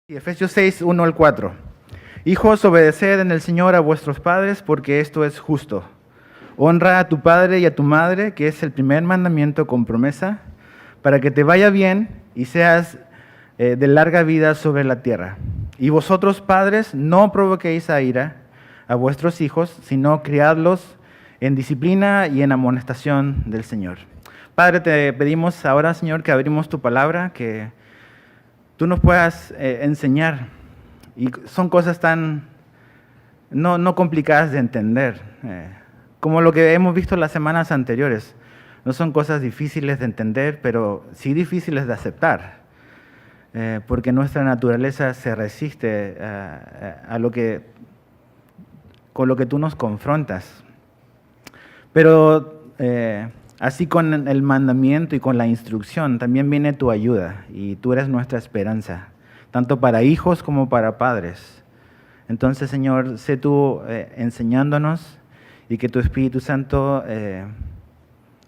Efesios 6, 1 al 4. Hijos, obedeced en el Señor a vuestros padres, porque esto es justo. Honra a tu padre y a tu madre, que es el primer mandamiento con promesa, para que te vaya bien y seas de larga vida sobre la tierra. Y vosotros, padres, no provoquéis a ira a vuestros hijos, sino criadlos en disciplina y en amonestación del Señor. Padre, te pedimos ahora, Señor, que abrimos tu palabra, que tú nos puedas enseñar. Y son cosas tan no complicadas de entender, como lo que hemos visto las semanas anteriores. No son cosas difíciles de entender, pero sí difíciles de aceptar, porque nuestra naturaleza se resiste con lo que tú nos confrontas. Pero así con el mandamiento y con la instrucción también viene tu ayuda, y tú eres nuestra esperanza, tanto para hijos como para padres. Entonces, Señor, sé tú enseñándonos, y que tu Espíritu Santo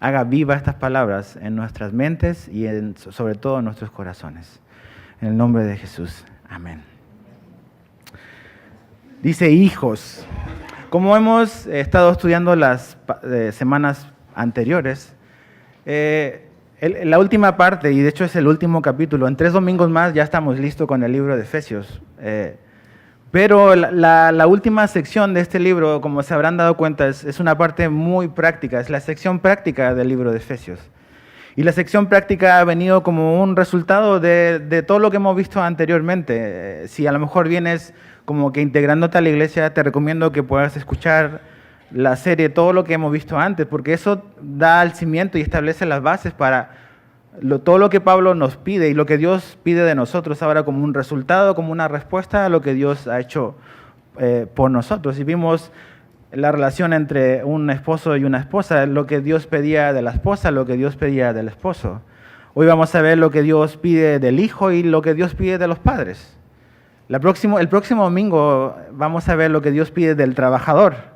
haga viva estas palabras en nuestras mentes y sobre todo en nuestros corazones. En el nombre de Jesús. Amén. Dice hijos. Como hemos estado estudiando las semanas anteriores, la última parte, y de hecho es el último capítulo, en 3 domingos más ya estamos listos con el libro de Efesios. Pero la última sección de este libro, como se habrán dado cuenta, es una parte muy práctica, es la sección práctica del libro de Efesios. Y la sección práctica ha venido como un resultado de todo lo que hemos visto anteriormente. Si a lo mejor vienes como que integrándote a la iglesia, te recomiendo que puedas escuchar la serie, todo lo que hemos visto antes, porque eso da el cimiento y establece las bases para todo lo que Pablo nos pide y lo que Dios pide de nosotros ahora como un resultado, como una respuesta a lo que Dios ha hecho por nosotros. Y vimos la relación entre un esposo y una esposa, lo que Dios pedía de la esposa, lo que Dios pedía del esposo. Hoy vamos a ver lo que Dios pide del hijo y lo que Dios pide de los padres. El próximo domingo vamos a ver lo que Dios pide del trabajador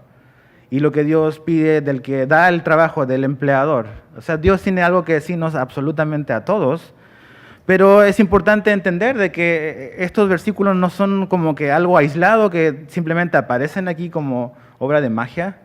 y lo que Dios pide del que da el trabajo, del empleador. O sea, Dios tiene algo que decirnos absolutamente a todos, pero es importante entender de que estos versículos no son como que algo aislado que simplemente aparecen aquí como obra de magia,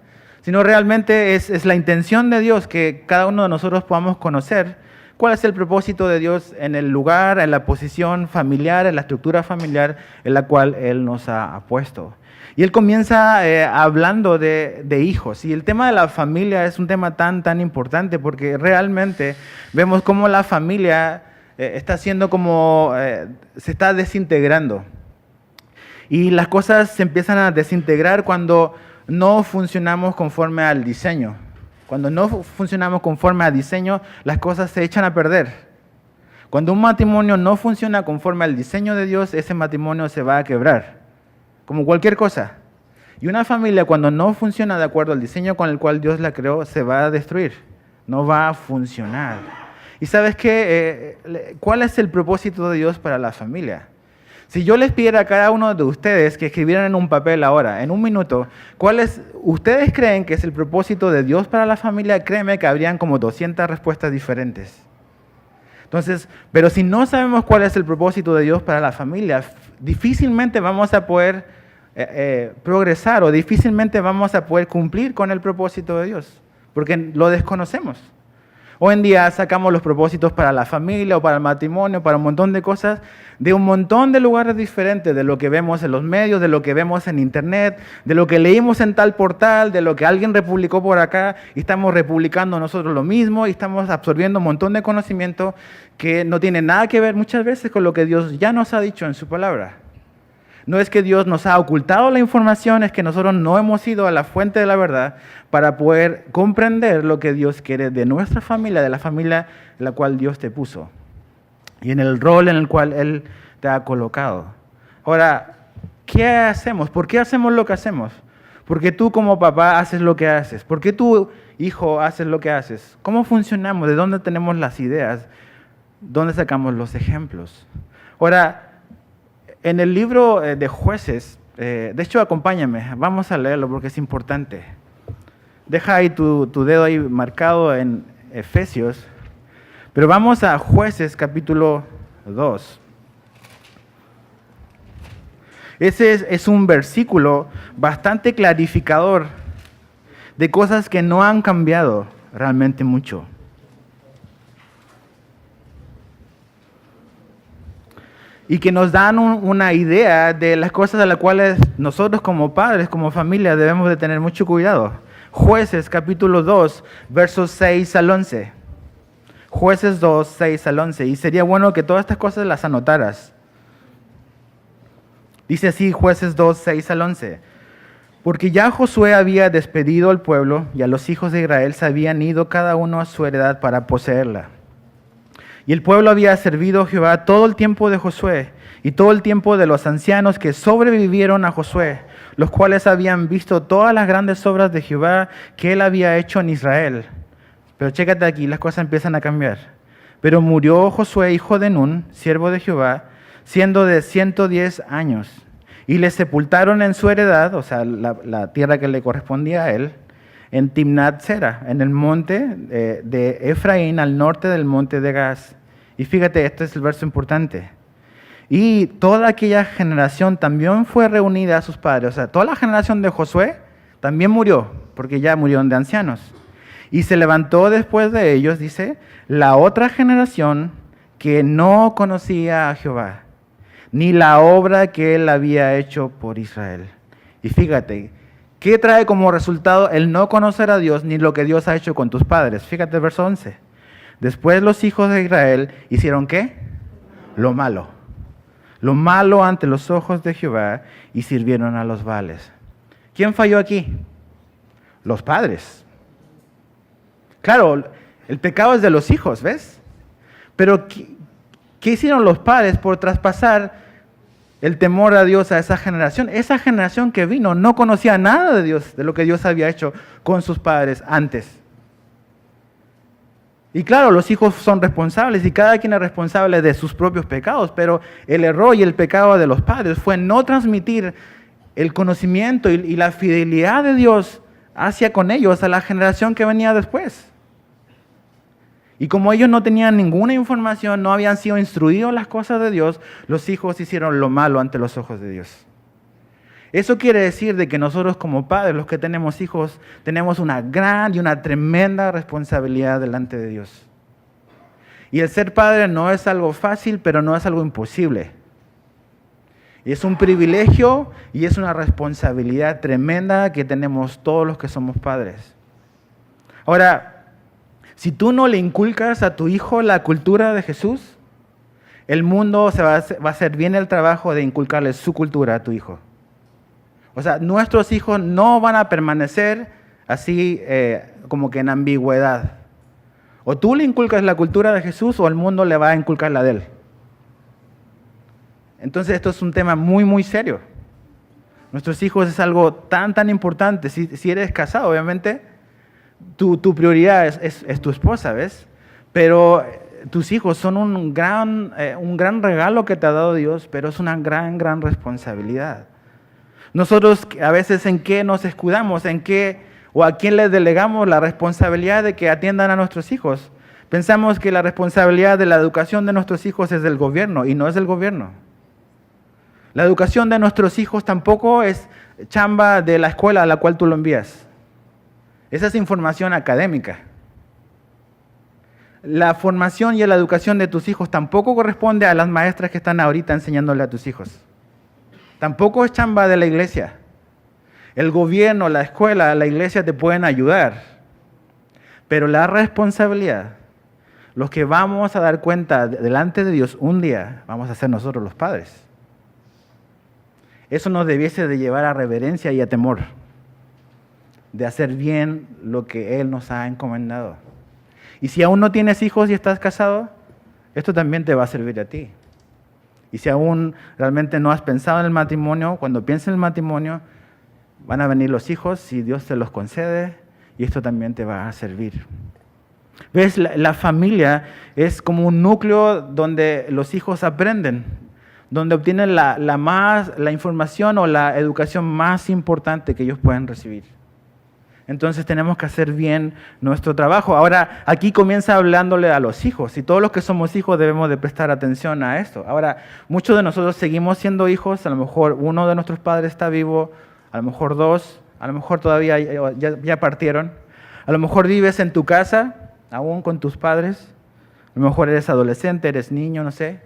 sino realmente es la intención de Dios que cada uno de nosotros podamos conocer cuál es el propósito de Dios en el lugar, en la posición familiar, en la estructura familiar en la cual Él nos ha puesto. Y Él comienza hablando de hijos. Y el tema de la familia es un tema tan importante porque realmente vemos cómo la familia está siendo se está desintegrando. Y las cosas se empiezan a desintegrar cuando no funcionamos conforme al diseño. Cuando no funcionamos conforme al diseño, las cosas se echan a perder. Cuando un matrimonio no funciona conforme al diseño de Dios, ese matrimonio se va a quebrar, como cualquier cosa. Y una familia, cuando no funciona de acuerdo al diseño con el cual Dios la creó, se va a destruir, no va a funcionar. ¿Y sabes qué? ¿Cuál es el propósito de Dios para la familia? Si yo les pidiera a cada uno de ustedes que escribieran en un papel ahora, en un minuto, ustedes creen que es el propósito de Dios para la familia, créeme que habrían como 200 respuestas diferentes. Entonces, pero si no sabemos cuál es el propósito de Dios para la familia, difícilmente vamos a poder progresar o difícilmente vamos a poder cumplir con el propósito de Dios, porque lo desconocemos. Hoy en día sacamos los propósitos para la familia o para el matrimonio, para un montón de cosas, de un montón de lugares diferentes, de lo que vemos en los medios, de lo que vemos en internet, de lo que leímos en tal portal, de lo que alguien republicó por acá, y estamos republicando nosotros lo mismo y estamos absorbiendo un montón de conocimiento que no tiene nada que ver muchas veces con lo que Dios ya nos ha dicho en su palabra. No es que Dios nos ha ocultado la información, es que nosotros no hemos ido a la fuente de la verdad para poder comprender lo que Dios quiere de nuestra familia, de la familia en la cual Dios te puso y en el rol en el cual Él te ha colocado. Ahora, ¿qué hacemos? ¿Por qué hacemos lo que hacemos? ¿Por qué tú como papá haces lo que haces? ¿Por qué tú, hijo, haces lo que haces? ¿Cómo funcionamos? ¿De dónde tenemos las ideas? ¿Dónde sacamos los ejemplos? Ahora, en el libro de Jueces, de hecho acompáñame, vamos a leerlo porque es importante. Deja ahí tu dedo ahí marcado en Efesios, Pero vamos a Jueces capítulo 2. Ese es un versículo bastante clarificador de cosas que no han cambiado realmente mucho. Y que nos dan una idea de las cosas a las cuales nosotros como padres, como familia, debemos de tener mucho cuidado. Jueces capítulo 2, versos 6 al 11. Jueces 2, 6 al 11. Y sería bueno que todas estas cosas las anotaras. Dice así Jueces 2, 6 al 11. Porque ya Josué había despedido al pueblo y a los hijos de Israel se habían ido cada uno a su heredad para poseerla. Y el pueblo había servido a Jehová todo el tiempo de Josué y todo el tiempo de los ancianos que sobrevivieron a Josué, los cuales habían visto todas las grandes obras de Jehová que él había hecho en Israel. Pero chécate aquí, las cosas empiezan a cambiar. Pero murió Josué, hijo de Nun, siervo de Jehová, siendo de 110 años. Y le sepultaron en su heredad, o sea, la tierra que le correspondía a él, en Timnat Sera, en el monte de Efraín, al norte del monte de Gaz. Y fíjate, este es el verso importante. Y toda aquella generación también fue reunida a sus padres. O sea, toda la generación de Josué también murió, porque ya murieron de ancianos. Y se levantó después de ellos, dice, la otra generación que no conocía a Jehová, ni la obra que él había hecho por Israel. Y fíjate, ¿qué trae como resultado el no conocer a Dios ni lo que Dios ha hecho con tus padres? Fíjate el verso 11. Después los hijos de Israel hicieron ¿qué? Lo malo. Lo malo ante los ojos de Jehová y sirvieron a los Baales. ¿Quién falló aquí? Los padres. Claro, el pecado es de los hijos, ¿ves? Pero ¿qué hicieron los padres por traspasar el temor a Dios a esa generación? Esa generación que vino no conocía nada de Dios, de lo que Dios había hecho con sus padres antes. Y claro, los hijos son responsables y cada quien es responsable de sus propios pecados, pero el error y el pecado de los padres fue no transmitir el conocimiento y la fidelidad de Dios hacia con ellos a la generación que venía después. Y como ellos no tenían ninguna información, no habían sido instruidos en las cosas de Dios, los hijos hicieron lo malo ante los ojos de Dios. Eso quiere decir de que nosotros como padres, los que tenemos hijos, tenemos una gran y una tremenda responsabilidad delante de Dios. Y el ser padre no es algo fácil, pero no es algo imposible. Y es un privilegio y es una responsabilidad tremenda que tenemos todos los que somos padres. Ahora, si tú no le inculcas a tu hijo la cultura de Jesús, el mundo va a hacer bien el trabajo de inculcarle su cultura a tu hijo. O sea, nuestros hijos no van a permanecer así como que en ambigüedad. O tú le inculcas la cultura de Jesús o el mundo le va a inculcar la de él. Entonces esto es un tema muy, muy serio. Nuestros hijos es algo tan, tan importante. Si eres casado, obviamente, tu prioridad es tu esposa, ¿ves? Pero tus hijos son un gran regalo que te ha dado Dios, pero es una gran, gran responsabilidad. Nosotros a veces en qué nos escudamos, en qué o a quién les delegamos la responsabilidad de que atiendan a nuestros hijos. Pensamos que la responsabilidad de la educación de nuestros hijos es del gobierno y no es del gobierno. La educación de nuestros hijos tampoco es chamba de la escuela a la cual tú lo envías. Esa es información académica. La formación y la educación de tus hijos tampoco corresponde a las maestras que están ahorita enseñándole a tus hijos. Tampoco es chamba de la iglesia. El gobierno, la escuela, la iglesia te pueden ayudar. Pero la responsabilidad, los que vamos a dar cuenta delante de Dios un día, vamos a ser nosotros los padres. Eso nos debiese de llevar a reverencia y a temor, de hacer bien lo que Él nos ha encomendado. Y si aún no tienes hijos y estás casado, esto también te va a servir a ti. Y si aún realmente no has pensado en el matrimonio, cuando pienses en el matrimonio, van a venir los hijos si Dios te los concede y esto también te va a servir. ¿Ves? La familia es como un núcleo donde los hijos aprenden, donde obtienen la información o la educación más importante que ellos pueden recibir. Entonces tenemos que hacer bien nuestro trabajo. Ahora, aquí comienza hablándole a los hijos, y todos los que somos hijos debemos de prestar atención a esto. Ahora, muchos de nosotros seguimos siendo hijos, a lo mejor uno de nuestros padres está vivo, a lo mejor dos, a lo mejor todavía ya partieron. A lo mejor vives en tu casa, aún con tus padres, a lo mejor eres adolescente, eres niño, no sé.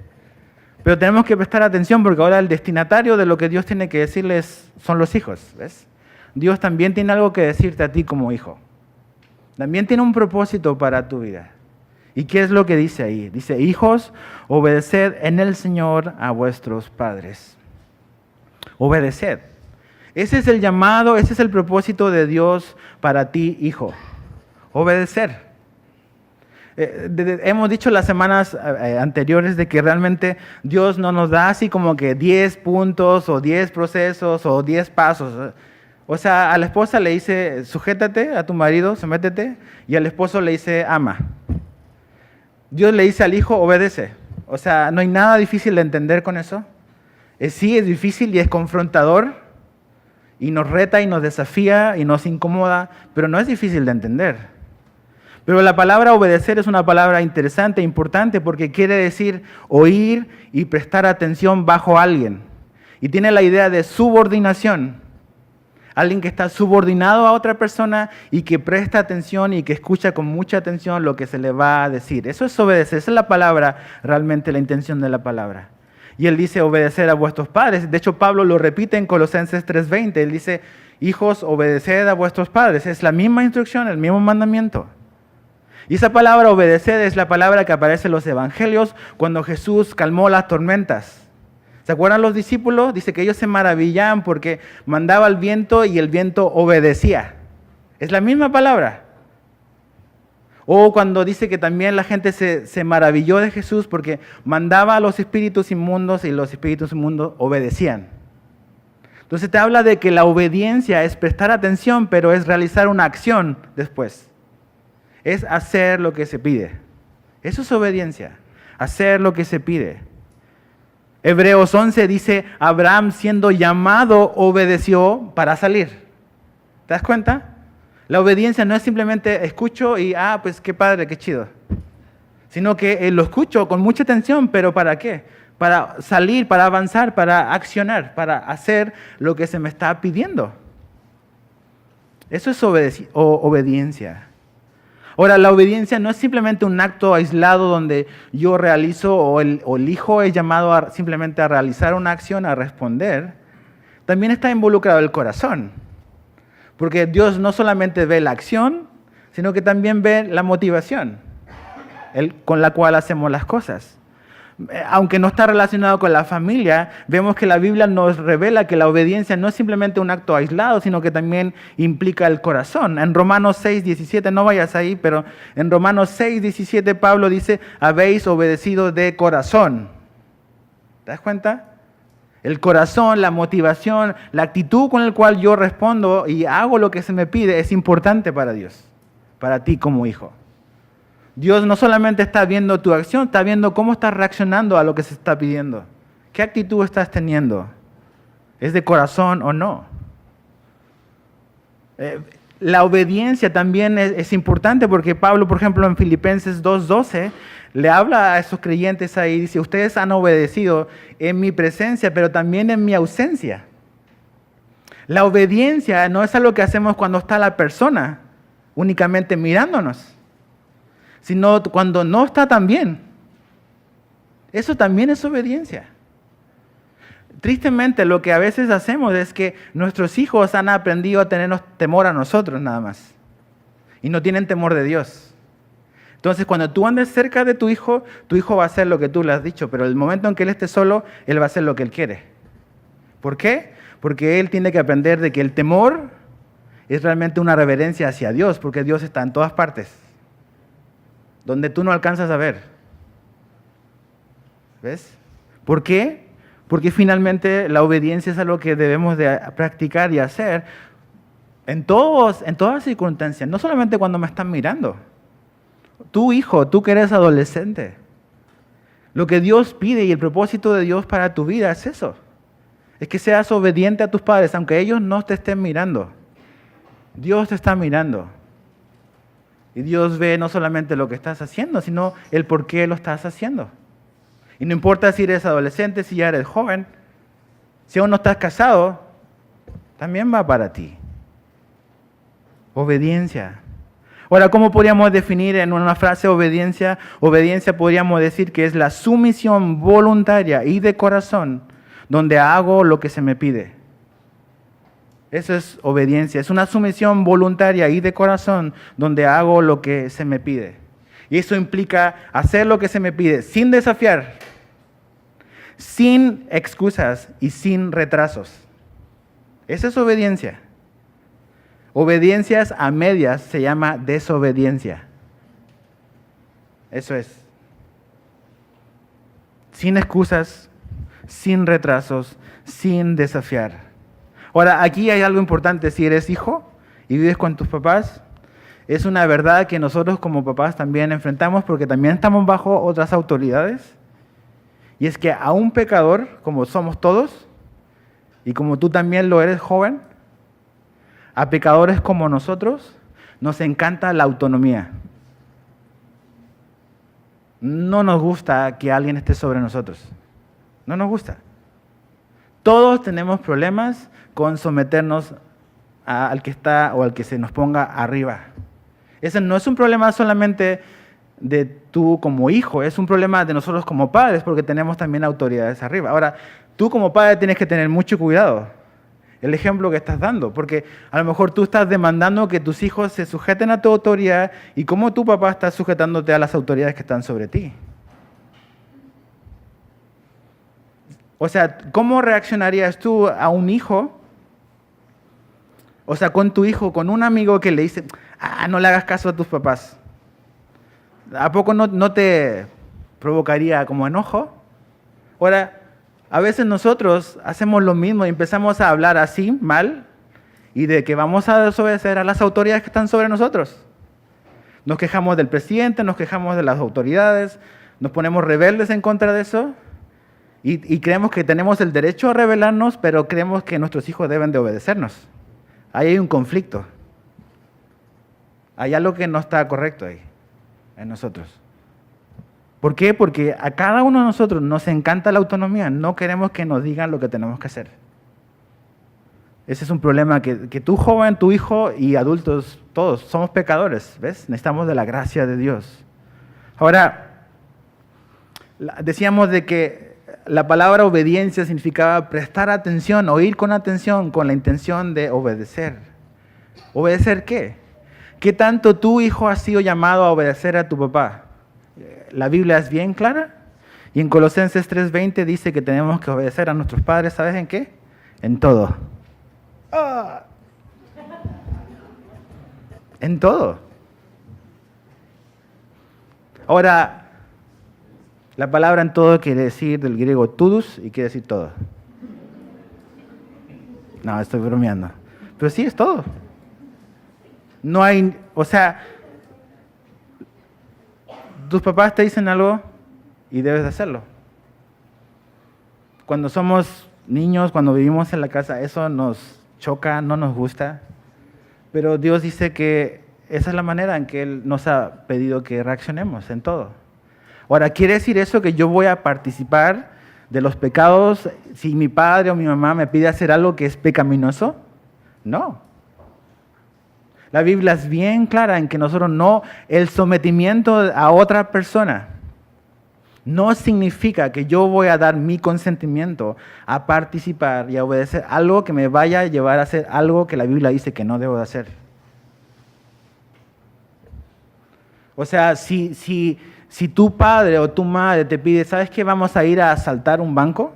Pero tenemos que prestar atención porque ahora el destinatario de lo que Dios tiene que decirles son los hijos, ¿ves? Dios también tiene algo que decirte a ti como hijo. También tiene un propósito para tu vida. ¿Y qué es lo que dice ahí? Dice, hijos, obedeced en el Señor a vuestros padres. Obedeced. Ese es el llamado, ese es el propósito de Dios para ti, hijo. Obedecer. Hemos dicho las semanas anteriores de que realmente Dios no nos da así como que 10 puntos o 10 procesos o 10 pasos. O sea, a la esposa le dice, sujétate a tu marido, sométete, y al esposo le dice, ama. Dios le dice al hijo, obedece. O sea, no hay nada difícil de entender con eso. Sí, es difícil y es confrontador, y nos reta y nos desafía y nos incomoda, pero no es difícil de entender. Pero la palabra obedecer es una palabra interesante, importante, porque quiere decir oír y prestar atención bajo alguien. Y tiene la idea de subordinación. Alguien que está subordinado a otra persona y que presta atención y que escucha con mucha atención lo que se le va a decir. Eso es obedecer, esa es la palabra, realmente la intención de la palabra. Y él dice obedecer a vuestros padres. De hecho, Pablo lo repite en Colosenses 3:20. Él dice, hijos, obedeced a vuestros padres. Es la misma instrucción, el mismo mandamiento. Y esa palabra obedecer es la palabra que aparece en los evangelios cuando Jesús calmó las tormentas. ¿Se acuerdan los discípulos? Dice que ellos se maravillaban porque mandaba el viento y el viento obedecía. Es la misma palabra. O cuando dice que también la gente se maravilló de Jesús porque mandaba a los espíritus inmundos y los espíritus inmundos obedecían. Entonces te habla de que la obediencia es prestar atención, pero es realizar una acción después. Es hacer lo que se pide. Eso es obediencia, hacer lo que se pide. Hebreos 11 dice, Abraham siendo llamado obedeció para salir. ¿Te das cuenta? La obediencia no es simplemente escucho y, pues qué padre, qué chido. Sino que lo escucho con mucha atención, pero ¿para qué? Para salir, para avanzar, para accionar, para hacer lo que se me está pidiendo. Eso es obediencia. Ahora, la obediencia no es simplemente un acto aislado donde yo realizo o el hijo es llamado simplemente a realizar una acción, a responder. También está involucrado el corazón. Porque Dios no solamente ve la acción, sino que también ve la motivación con la cual hacemos las cosas. Aunque no está relacionado con la familia, vemos que la Biblia nos revela que la obediencia no es simplemente un acto aislado, sino que también implica el corazón. En Romanos 6:17, no vayas ahí, pero en Romanos 6:17 Pablo dice, habéis obedecido de corazón. ¿Te das cuenta? El corazón, la motivación, la actitud con la cual yo respondo y hago lo que se me pide es importante para Dios, para ti como hijo. Dios no solamente está viendo tu acción, está viendo cómo estás reaccionando a lo que se está pidiendo. ¿Qué actitud estás teniendo? ¿Es de corazón o no? La obediencia también es importante porque Pablo, por ejemplo, en Filipenses 2:12, le habla a esos creyentes ahí, dice, ustedes han obedecido en mi presencia, pero también en mi ausencia. La obediencia no es algo que hacemos cuando está la persona únicamente mirándonos, sino cuando no está tan bien. Eso también es obediencia. Tristemente, lo que a veces hacemos es que nuestros hijos han aprendido a tenernos temor a nosotros nada más. Y no tienen temor de Dios. Entonces, cuando tú andes cerca de tu hijo va a hacer lo que tú le has dicho, pero el momento en que él esté solo, él va a hacer lo que él quiere. ¿Por qué? Porque él tiene que aprender de que el temor es realmente una reverencia hacia Dios, porque Dios está en todas partes, donde tú no alcanzas a ver. ¿Ves? ¿Por qué? Porque finalmente la obediencia es algo que debemos de practicar y hacer en todas circunstancias, no solamente cuando me están mirando. Tu hijo, tú que eres adolescente, lo que Dios pide y el propósito de Dios para tu vida es eso. Es que seas obediente a tus padres, aunque ellos no te estén mirando. Dios te está mirando. Y Dios ve no solamente lo que estás haciendo, sino el por qué lo estás haciendo. Y no importa si eres adolescente, si ya eres joven, si aún no estás casado, también va para ti. Obediencia. Ahora, ¿cómo podríamos definir en una frase obediencia? Obediencia podríamos decir que es la sumisión voluntaria y de corazón, donde hago lo que se me pide. Eso es obediencia, es una sumisión voluntaria y de corazón, donde hago lo que se me pide. Y eso implica hacer lo que se me pide, sin desafiar, sin excusas y sin retrasos. Esa es obediencia. Obediencias a medias se llama desobediencia. Eso es. Sin excusas, sin retrasos, sin desafiar. Ahora, aquí hay algo importante. Si eres hijo y vives con tus papás, es una verdad que nosotros como papás también enfrentamos porque también estamos bajo otras autoridades. Y es que a un pecador, como somos todos, y como tú también lo eres, joven, a pecadores como nosotros, nos encanta la autonomía. No nos gusta que alguien esté sobre nosotros. No nos gusta. Todos tenemos problemas con someternos al que está o al que se nos ponga arriba. Ese no es un problema solamente de tú como hijo, es un problema de nosotros como padres, porque tenemos también autoridades arriba. Ahora, tú como padre tienes que tener mucho cuidado el ejemplo que estás dando, porque a lo mejor tú estás demandando que tus hijos se sujeten a tu autoridad y cómo tu papá está sujetándote a las autoridades que están sobre ti. O sea, ¿cómo reaccionarías tú a un hijo? O sea, con tu hijo, con un amigo que le dice, no le hagas caso a tus papás. ¿A poco no te provocaría como enojo? Ahora, a veces nosotros hacemos lo mismo y empezamos a hablar así, mal, y de que vamos a desobedecer a las autoridades que están sobre nosotros. Nos quejamos del presidente, nos quejamos de las autoridades, nos ponemos rebeldes en contra de eso, y creemos que tenemos el derecho a rebelarnos, pero creemos que nuestros hijos deben de obedecernos. Ahí hay un conflicto. Hay algo que no está correcto ahí, en nosotros. ¿Por qué? Porque a cada uno de nosotros nos encanta la autonomía. No queremos que nos digan lo que tenemos que hacer. Ese es un problema que tú, joven, tu hijo y adultos, todos somos pecadores, ¿ves? Necesitamos de la gracia de Dios. Ahora, decíamos de que la palabra obediencia significaba prestar atención, oír con atención, con la intención de obedecer. ¿Obedecer qué? ¿Qué tanto tu hijo ha sido llamado a obedecer a tu papá? La Biblia es bien clara y en Colosenses 3:20 dice que tenemos que obedecer a nuestros padres, ¿sabes en qué? En todo. En todo. Ahora, la palabra en todo quiere decir del griego todos y quiere decir todo. No, estoy bromeando. Pero sí, es todo. No hay, o sea, tus papás te dicen algo y debes de hacerlo. Cuando somos niños, cuando vivimos en la casa, eso nos choca, no nos gusta. Pero Dios dice que esa es la manera en que Él nos ha pedido que reaccionemos en todo. Ahora, ¿quiere decir eso que yo voy a participar de los pecados si mi padre o mi mamá me pide hacer algo que es pecaminoso? No. La Biblia es bien clara en que nosotros no, el sometimiento a otra persona no significa que yo voy a dar mi consentimiento a participar y a obedecer algo que me vaya a llevar a hacer algo que la Biblia dice que no debo de hacer. O sea, si tu padre o tu madre te pide, ¿sabes qué? Vamos a ir a asaltar un banco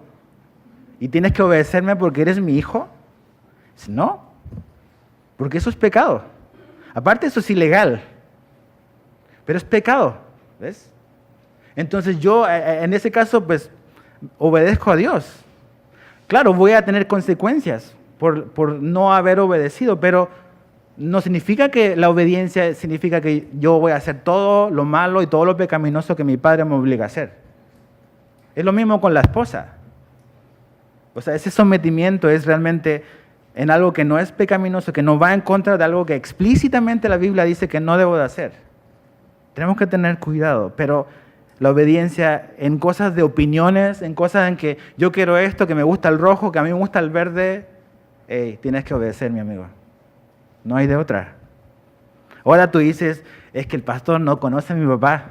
y tienes que obedecerme porque eres mi hijo. No, porque eso es pecado. Aparte, eso es ilegal, pero es pecado, ¿ves? Entonces yo, en ese caso, pues, obedezco a Dios. Claro, voy a tener consecuencias por no haber obedecido, pero no significa que la obediencia significa que yo voy a hacer todo lo malo y todo lo pecaminoso que mi padre me obliga a hacer. Es lo mismo con la esposa. O sea, ese sometimiento es realmente en algo que no es pecaminoso, que no va en contra de algo que explícitamente la Biblia dice que no debo de hacer. Tenemos que tener cuidado, pero la obediencia en cosas de opiniones, en cosas en que yo quiero esto, que me gusta el rojo, que a mí me gusta el verde, hey, tienes que obedecer, mi amigo. No hay de otra. Ahora tú dices, es que el pastor no conoce a mi papá.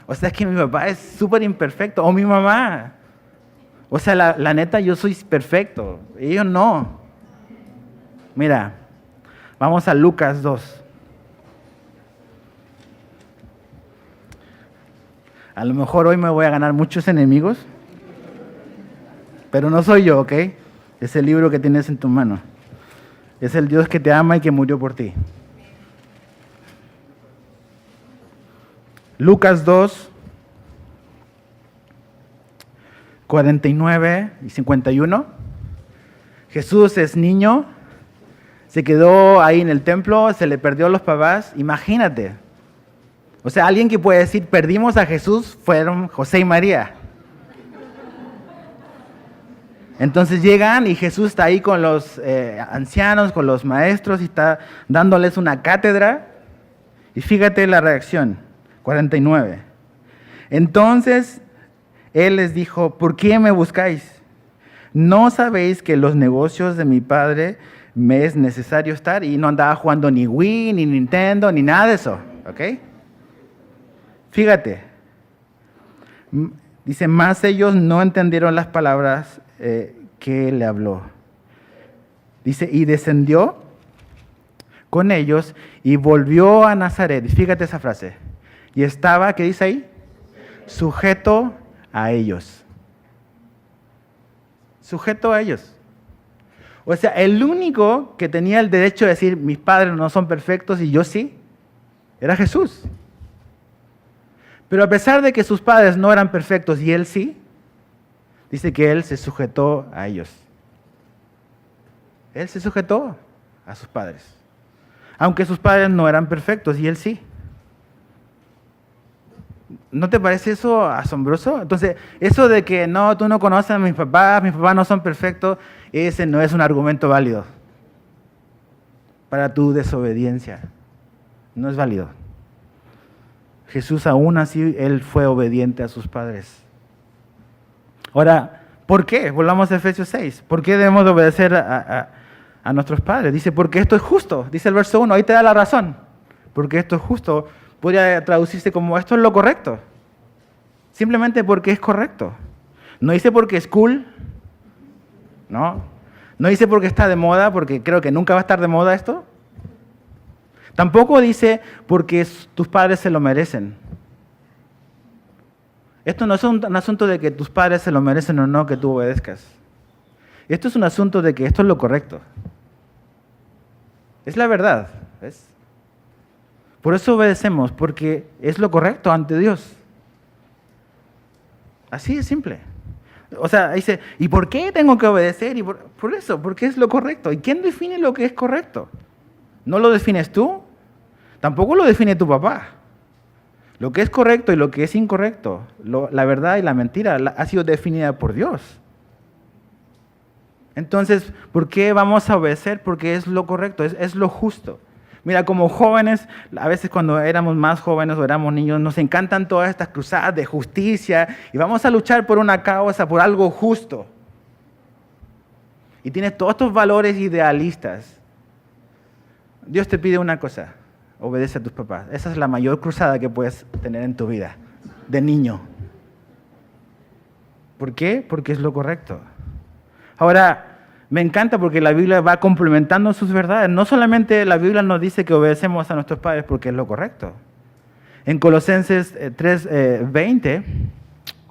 O sea, es que mi papá es súper imperfecto, o mi mamá. O sea, la neta, yo soy perfecto, ellos no. Mira, vamos a Lucas 2. A lo mejor hoy me voy a ganar muchos enemigos, pero no soy yo, ¿ok? Es el libro que tienes en tu mano. Es el Dios que te ama y que murió por ti. Lucas 2, 49 y 51. Jesús es niño, se quedó ahí en el templo, se le perdió los papás. Imagínate. O sea, alguien que puede decir, perdimos a Jesús, fueron José y María. Entonces llegan y Jesús está ahí con los ancianos, con los maestros y está dándoles una cátedra. Y fíjate la reacción, 49. Entonces Él les dijo, ¿por qué me buscáis? ¿No sabéis que los negocios de mi Padre me es necesario estar? Y no andaba jugando ni Wii, ni Nintendo, ni nada de eso, ¿ok? Fíjate, dice, más ellos no entendieron las palabras que él le habló. Dice, y descendió con ellos y volvió a Nazaret. Fíjate esa frase. Y estaba, ¿qué dice ahí? Sujeto a ellos. Sujeto a ellos. O sea, el único que tenía el derecho de decir, mis padres no son perfectos y yo sí, era Jesús. Pero a pesar de que sus padres no eran perfectos y él sí, dice que él se sujetó a ellos. Él se sujetó a sus padres. Aunque sus padres no eran perfectos y él sí. ¿No te parece eso asombroso? Entonces, eso de que no, tú no conoces a mis papás no son perfectos, ese no es un argumento válido para tu desobediencia. No es válido. Jesús aún así, él fue obediente a sus padres. Ahora, ¿por qué? Volvamos a Efesios 6. ¿Por qué debemos de obedecer a nuestros padres? Dice, porque esto es justo. Dice el verso 1, ahí te da la razón. Porque esto es justo. Podría traducirse como esto es lo correcto. Simplemente porque es correcto. No dice porque es cool. No. No dice porque está de moda, porque creo que nunca va a estar de moda esto. Tampoco dice porque tus padres se lo merecen. Esto no es un asunto de que tus padres se lo merecen o no que tú obedezcas. Esto es un asunto de que esto es lo correcto. Es la verdad, ¿ves? Por eso obedecemos, porque es lo correcto ante Dios. Así de simple. O sea, dice, ¿y por qué tengo que obedecer? Y por eso, porque es lo correcto. ¿Y quién define lo que es correcto? ¿No lo defines tú? Tampoco lo define tu papá. Lo que es correcto y lo que es incorrecto, la verdad y la mentira, ha sido definida por Dios. Entonces, ¿por qué vamos a obedecer? Porque es lo correcto, es lo justo. Mira, como jóvenes, a veces cuando éramos más jóvenes o éramos niños, nos encantan todas estas cruzadas de justicia y vamos a luchar por una causa, por algo justo. Y tienes todos estos valores idealistas. Dios te pide una cosa, obedece a tus papás. Esa es la mayor cruzada que puedes tener en tu vida, de niño. ¿Por qué? Porque es lo correcto. Ahora, me encanta porque la Biblia va complementando sus verdades. No solamente la Biblia nos dice que obedecemos a nuestros padres porque es lo correcto. En Colosenses 3, 20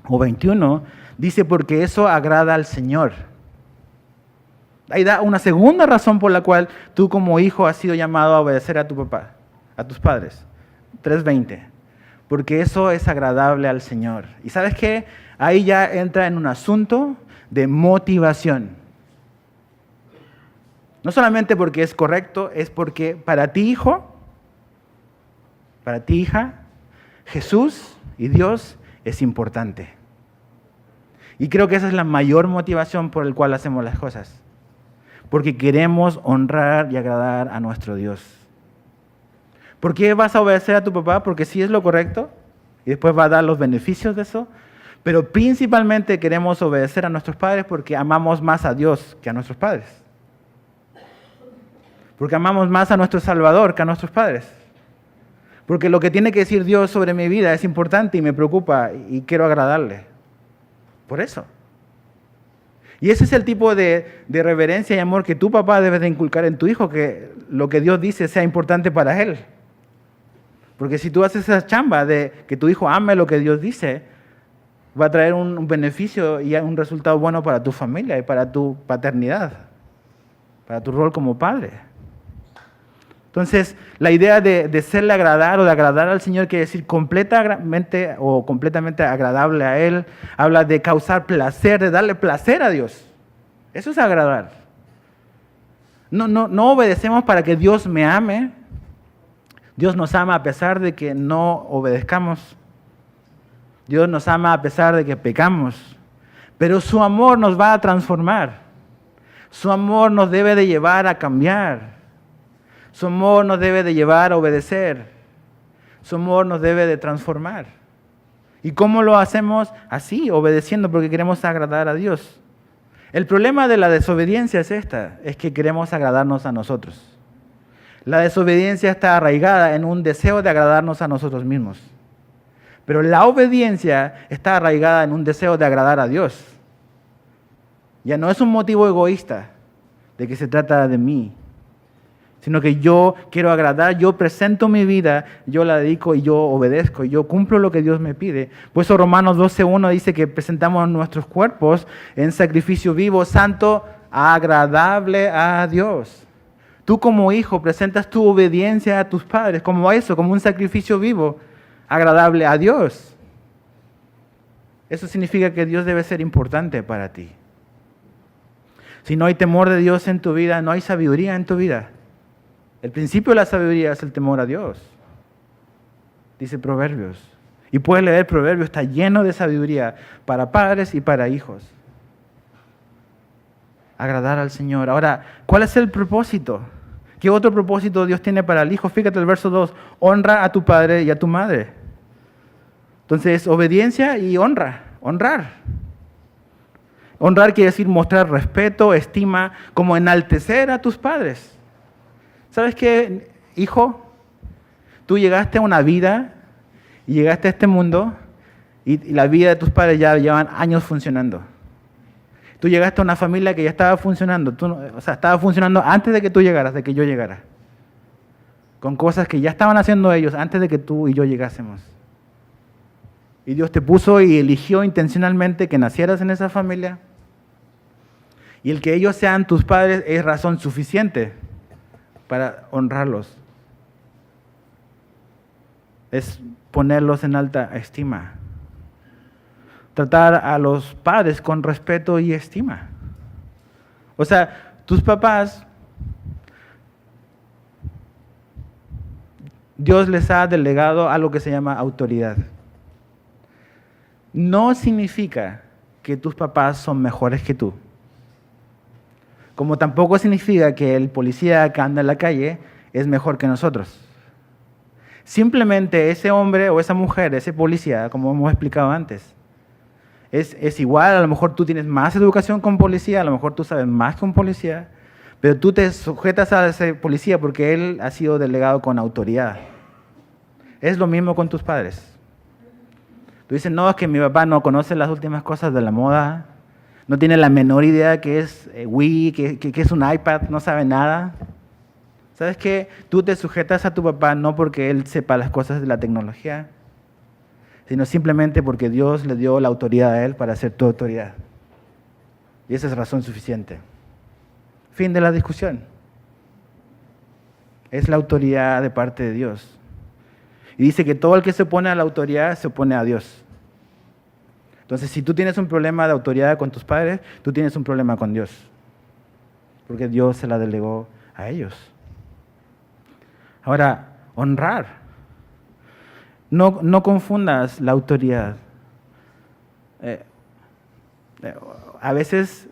o 21, dice porque eso agrada al Señor. Ahí da una segunda razón por la cual tú como hijo has sido llamado a obedecer a tu papá, a tus padres. 3:20. Porque eso es agradable al Señor. ¿Y sabes qué? Ahí ya entra en un asunto de motivación. No solamente porque es correcto, es porque para ti, hijo, para ti, hija, Jesús y Dios es importante. Y creo que esa es la mayor motivación por la cual hacemos las cosas. Porque queremos honrar y agradar a nuestro Dios. ¿Por qué vas a obedecer a tu papá? Porque sí es lo correcto y después va a dar los beneficios de eso. Pero principalmente queremos obedecer a nuestros padres porque amamos más a Dios que a nuestros padres. Porque amamos más a nuestro Salvador que a nuestros padres. Porque lo que tiene que decir Dios sobre mi vida es importante y me preocupa y quiero agradarle. Por eso. Y ese es el tipo de reverencia y amor que tu papá debe de inculcar en tu hijo, que lo que Dios dice sea importante para él. Porque si tú haces esa chamba de que tu hijo ame lo que Dios dice, va a traer un beneficio y un resultado bueno para tu familia y para tu paternidad, para tu rol como padre. Entonces, la idea de serle agradar o de agradar al Señor quiere decir completamente o completamente agradable a Él. Habla de causar placer, de darle placer a Dios. Eso es agradar. No obedecemos para que Dios me ame. Dios nos ama a pesar de que no obedezcamos. Dios nos ama a pesar de que pecamos. Pero su amor nos va a transformar. Su amor nos debe de llevar a cambiar. Su amor nos debe de llevar a obedecer. Su amor nos debe de transformar. ¿Y cómo lo hacemos? Así, obedeciendo porque queremos agradar a Dios. El problema de la desobediencia es que queremos agradarnos a nosotros. La desobediencia está arraigada en un deseo de agradarnos a nosotros mismos. Pero la obediencia está arraigada en un deseo de agradar a Dios. Ya no es un motivo egoísta de que se trata de mí, sino que yo quiero agradar, yo presento mi vida, yo la dedico y yo obedezco, y yo cumplo lo que Dios me pide. Por eso Romanos 12:1 dice que presentamos nuestros cuerpos en sacrificio vivo, santo, agradable a Dios. Tú como hijo presentas tu obediencia a tus padres como eso, como un sacrificio vivo, agradable a Dios. Eso significa que Dios debe ser importante para ti. Si no hay temor de Dios en tu vida, no hay sabiduría en tu vida. El principio de la sabiduría es el temor a Dios. Dice Proverbios. Y puedes leer Proverbios, está lleno de sabiduría para padres y para hijos. Agradar al Señor. Ahora, ¿cuál es el propósito? ¿Qué otro propósito Dios tiene para el hijo? Fíjate el verso 2. Honra a tu padre y a tu madre. Entonces, obediencia y honra. Honrar. Honrar quiere decir mostrar respeto, estima, como enaltecer a tus padres. ¿Sabes qué, hijo? Tú llegaste a una vida y llegaste a este mundo y la vida de tus padres ya llevan años funcionando. Tú llegaste a una familia que ya estaba funcionando. Estaba funcionando antes de que tú llegaras, de que yo llegara. Con cosas que ya estaban haciendo ellos antes de que tú y yo llegásemos. Y Dios te puso y eligió intencionalmente que nacieras en esa familia. Y el que ellos sean tus padres es razón suficiente para honrarlos. Es ponerlos en alta estima. Tratar a los padres con respeto y estima. O sea, tus papás, Dios les ha delegado algo que se llama autoridad. No significa que tus papás son mejores que tú. Como tampoco significa que el policía que anda en la calle es mejor que nosotros. Simplemente ese hombre o esa mujer, ese policía, como hemos explicado antes, es igual. A lo mejor tú tienes más educación con policía, a lo mejor tú sabes más que un policía, pero tú te sujetas a ese policía porque él ha sido delegado con autoridad. Es lo mismo con tus padres. Tú dices, no, es que mi papá no conoce las últimas cosas de la moda, no tiene la menor idea que es Wii, que es un iPad, no sabe nada. ¿Sabes qué? Tú te sujetas a tu papá no porque él sepa las cosas de la tecnología, sino simplemente porque Dios le dio la autoridad a él para ser tu autoridad. Y esa es razón suficiente. Fin de la discusión. Es la autoridad de parte de Dios. Y dice que todo el que se opone a la autoridad se opone a Dios. Entonces, si tú tienes un problema de autoridad con tus padres, tú tienes un problema con Dios. Porque Dios se la delegó a ellos. Ahora, honrar. No confundas la autoridad. A veces,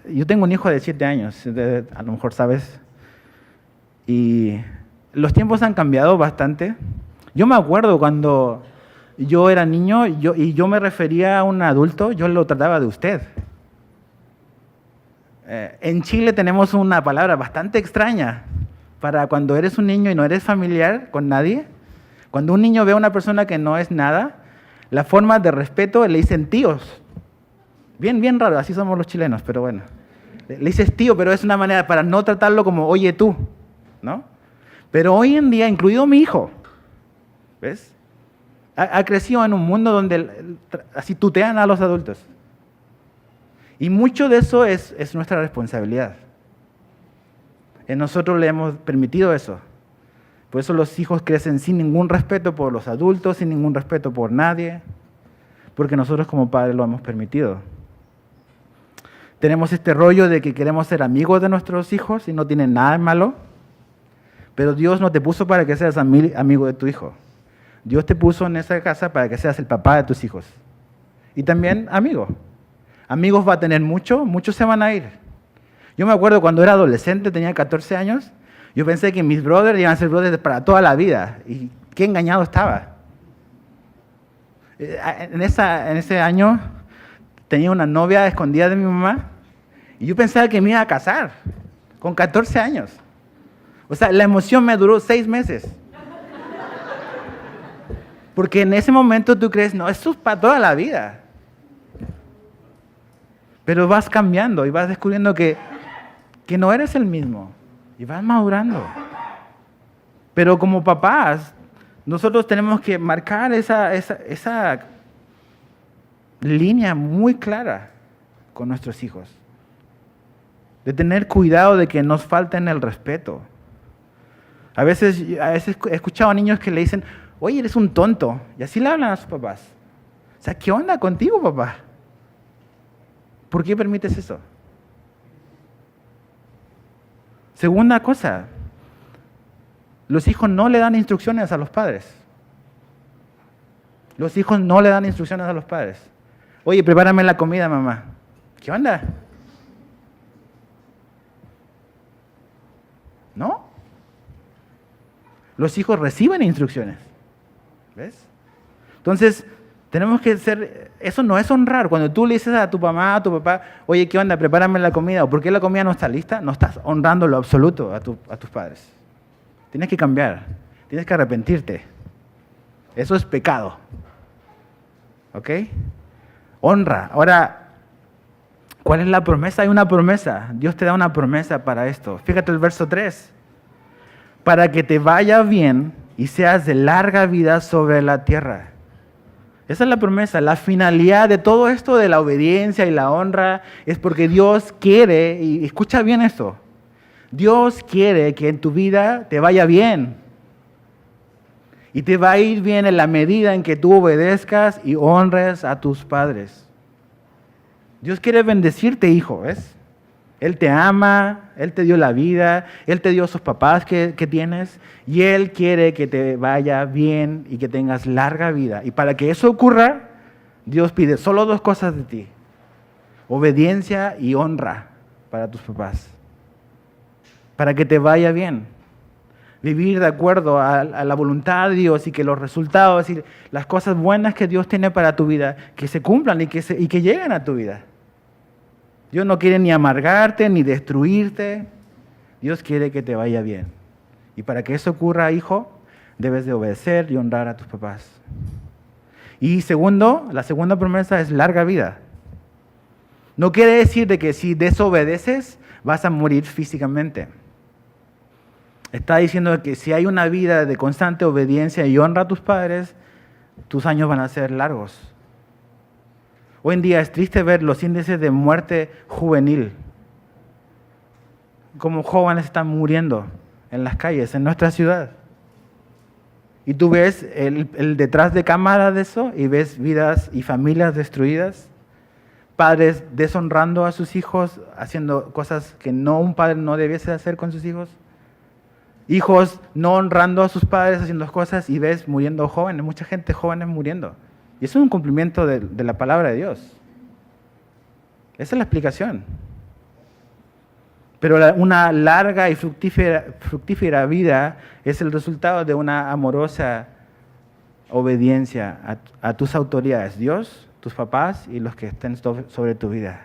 yo tengo un hijo de 7 años, a lo mejor sabes, y los tiempos han cambiado bastante. Yo me acuerdo cuando yo era niño y yo me refería a un adulto, yo lo trataba de usted. En Chile tenemos una palabra bastante extraña para cuando eres un niño y no eres familiar con nadie. Cuando un niño ve a una persona que no es nada, la forma de respeto le dicen tíos. Bien raro, así somos los chilenos, pero bueno. Le dices tío, pero es una manera para no tratarlo como oye tú, ¿no? Pero hoy en día, incluido mi hijo, ¿ves? Ha crecido en un mundo donde así tutean a los adultos. Y mucho de eso es nuestra responsabilidad. Nosotros le hemos permitido eso. Por eso los hijos crecen sin ningún respeto por los adultos, sin ningún respeto por nadie, porque nosotros como padres lo hemos permitido. Tenemos este rollo de que queremos ser amigos de nuestros hijos y no tiene nada de malo, pero Dios no te puso para que seas amigo de tu hijo. Dios te puso en esa casa para que seas el papá de tus hijos. Y también amigo. Amigos va a tener muchos se van a ir. Yo me acuerdo cuando era adolescente, tenía 14 años, yo pensé que mis brothers iban a ser brothers para toda la vida. Y qué engañado estaba. En ese año tenía una novia escondida de mi mamá y yo pensaba que me iba a casar con 14 años. O sea, la emoción me duró 6 meses. Porque en ese momento tú crees, no, esto es para toda la vida. Pero vas cambiando y vas descubriendo que no eres el mismo. Y vas madurando. Pero como papás, nosotros tenemos que marcar esa línea muy clara con nuestros hijos. De tener cuidado de que nos falten el respeto. A veces he escuchado a niños que le dicen, oye, eres un tonto. Y así le hablan a sus papás. O sea, ¿qué onda contigo, papá? ¿Por qué permites eso? Segunda cosa, los hijos no le dan instrucciones a los padres. Los hijos no le dan instrucciones a los padres. Oye, prepárame la comida, mamá. ¿Qué onda? ¿No? Los hijos reciben instrucciones. ¿Ves? Entonces, tenemos que ser, eso no es honrar. Cuando tú le dices a tu mamá, a tu papá, oye, ¿qué onda? Prepárame la comida. ¿O por qué la comida no está lista? No estás honrando lo absoluto a tus padres. Tienes que cambiar. Tienes que arrepentirte. Eso es pecado. ¿Ok? Honra. Ahora, ¿cuál es la promesa? Hay una promesa. Dios te da una promesa para esto. Fíjate el verso 3. Para que te vaya bien y seas de larga vida sobre la tierra. Esa es la promesa. La finalidad de todo esto de la obediencia y la honra es porque Dios quiere, y escucha bien esto, Dios quiere que en tu vida te vaya bien. Y te va a ir bien en la medida en que tú obedezcas y honres a tus padres. Dios quiere bendecirte, hijo, ¿ves? Él te ama, Él te dio la vida, Él te dio sus papás que tienes y Él quiere que te vaya bien y que tengas larga vida. Y para que eso ocurra, Dios pide solo 2 cosas de ti. Obediencia y honra para tus papás. Para que te vaya bien. Vivir de acuerdo a la voluntad de Dios y que los resultados y las cosas buenas que Dios tiene para tu vida, que se cumplan y que lleguen a tu vida. Dios no quiere ni amargarte, ni destruirte. Dios quiere que te vaya bien. Y para que eso ocurra, hijo, debes de obedecer y honrar a tus papás. Y segundo, la segunda promesa es larga vida. No quiere decir de que si desobedeces, vas a morir físicamente. Está diciendo que si hay una vida de constante obediencia y honra a tus padres, tus años van a ser largos. Hoy en día es triste ver los índices de muerte juvenil. Como jóvenes están muriendo en las calles, en nuestra ciudad. Y tú ves el detrás de cámara de eso y ves vidas y familias destruidas. Padres deshonrando a sus hijos, haciendo cosas que un padre no debiese hacer con sus hijos. Hijos no honrando a sus padres, haciendo cosas y ves muriendo jóvenes, mucha gente jóvenes muriendo. Y eso es un cumplimiento de la palabra de Dios. Esa es la explicación. Pero una larga y fructífera vida es el resultado de una amorosa obediencia a tus autoridades, Dios, tus papás y los que estén sobre tu vida.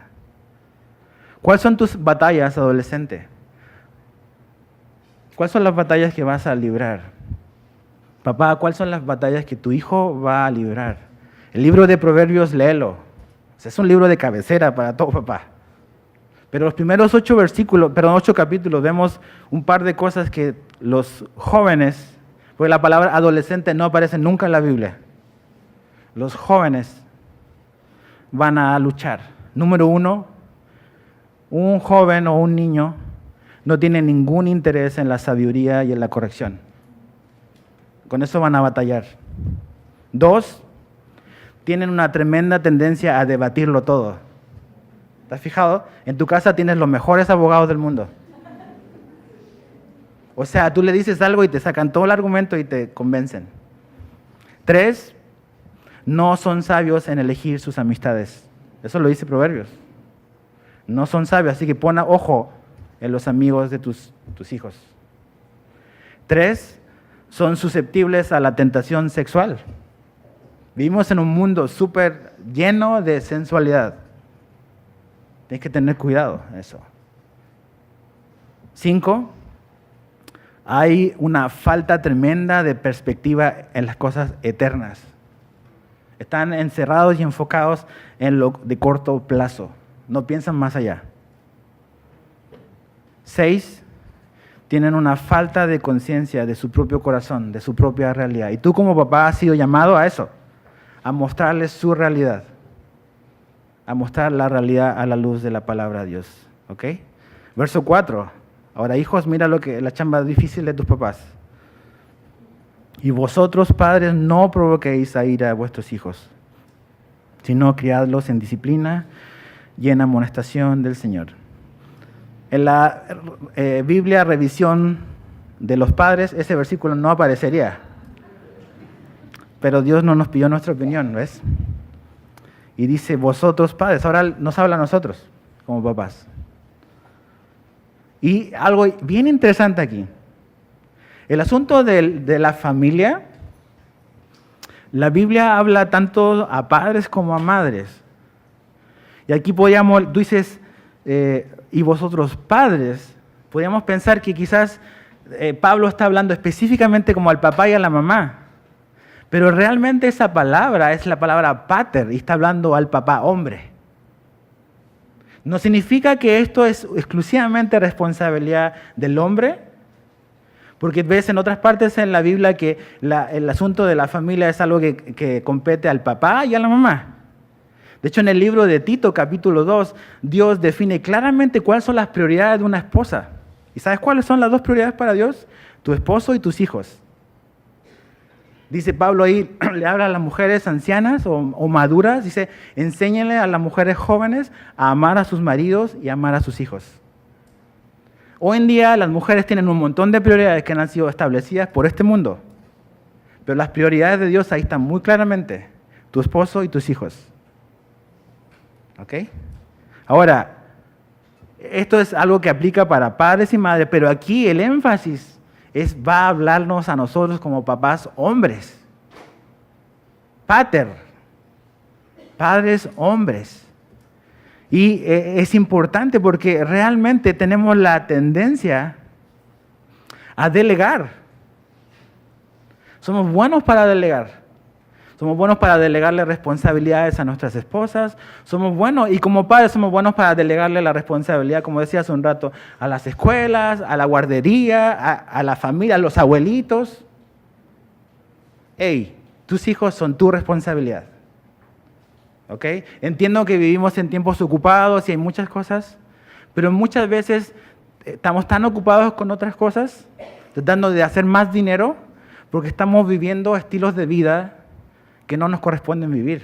¿Cuáles son tus batallas, adolescente? ¿Cuáles son las batallas que vas a librar? Papá, ¿cuáles son las batallas que tu hijo va a librar? El libro de Proverbios, léelo. Es un libro de cabecera para todo papá. Pero los primeros 8 capítulos, vemos un par de cosas que los jóvenes, porque la palabra adolescente no aparece nunca en la Biblia. Los jóvenes van a luchar. Número 1, un joven o un niño no tiene ningún interés en la sabiduría y en la corrección. Con eso van a batallar. 2, tienen una tremenda tendencia a debatirlo todo. ¿Te has fijado? En tu casa tienes los mejores abogados del mundo. O sea, tú le dices algo y te sacan todo el argumento y te convencen. 3, no son sabios en elegir sus amistades. Eso lo dice Proverbios. No son sabios, así que pon ojo en los amigos de tus hijos. 3, son susceptibles a la tentación sexual. Vivimos en un mundo súper lleno de sensualidad. Tienes que tener cuidado en eso. 5, hay una falta tremenda de perspectiva en las cosas eternas. Están encerrados y enfocados en lo de corto plazo. No piensan más allá. 6, tienen una falta de conciencia de su propio corazón, de su propia realidad. Y tú como papá has sido llamado a eso, a mostrarles su realidad, a mostrar la realidad a la luz de la palabra de Dios. ¿Ok? Verso 4. Ahora, hijos, mira la chamba difícil de tus papás. Y vosotros, padres, no provoquéis a ira a vuestros hijos, sino criadlos en disciplina y en amonestación del Señor. En la Biblia revisión de los padres, ese versículo no aparecería. Pero Dios no nos pidió nuestra opinión, ¿ves? Y dice, vosotros padres, ahora nos habla a nosotros como papás. Y algo bien interesante aquí. El asunto de la familia, la Biblia habla tanto a padres como a madres. Y aquí tú dices, y vosotros padres, podríamos pensar que quizás Pablo está hablando específicamente como al papá y a la mamá. Pero realmente esa palabra es la palabra pater y está hablando al papá hombre. No significa que esto es exclusivamente responsabilidad del hombre, porque ves en otras partes en la Biblia que el asunto de la familia es algo que compete al papá y a la mamá. De hecho, en el libro de Tito, capítulo 2, Dios define claramente cuáles son las prioridades de una esposa. ¿Y sabes cuáles son las 2 prioridades para Dios? Tu esposo y tus hijos. Dice Pablo ahí, le habla a las mujeres ancianas o maduras, dice, enséñenle a las mujeres jóvenes a amar a sus maridos y amar a sus hijos. Hoy en día las mujeres tienen un montón de prioridades que han sido establecidas por este mundo, pero las prioridades de Dios ahí están muy claramente, tu esposo y tus hijos. ¿Ok? Ahora, esto es algo que aplica para padres y madres, pero aquí el énfasis va a hablarnos a nosotros como papás hombres. Pater. Padres hombres. Y es importante porque realmente tenemos la tendencia a delegar. Somos buenos para delegar. Somos buenos para delegarle responsabilidades a nuestras esposas. Somos buenos, y como padres somos buenos para delegarle la responsabilidad, como decía hace un rato, a las escuelas, a la guardería, a la familia, a los abuelitos. Hey, tus hijos son tu responsabilidad. ¿Ok? Entiendo que vivimos en tiempos ocupados y hay muchas cosas, pero muchas veces estamos tan ocupados con otras cosas, tratando de hacer más dinero, porque estamos viviendo estilos de vida que no nos corresponden vivir.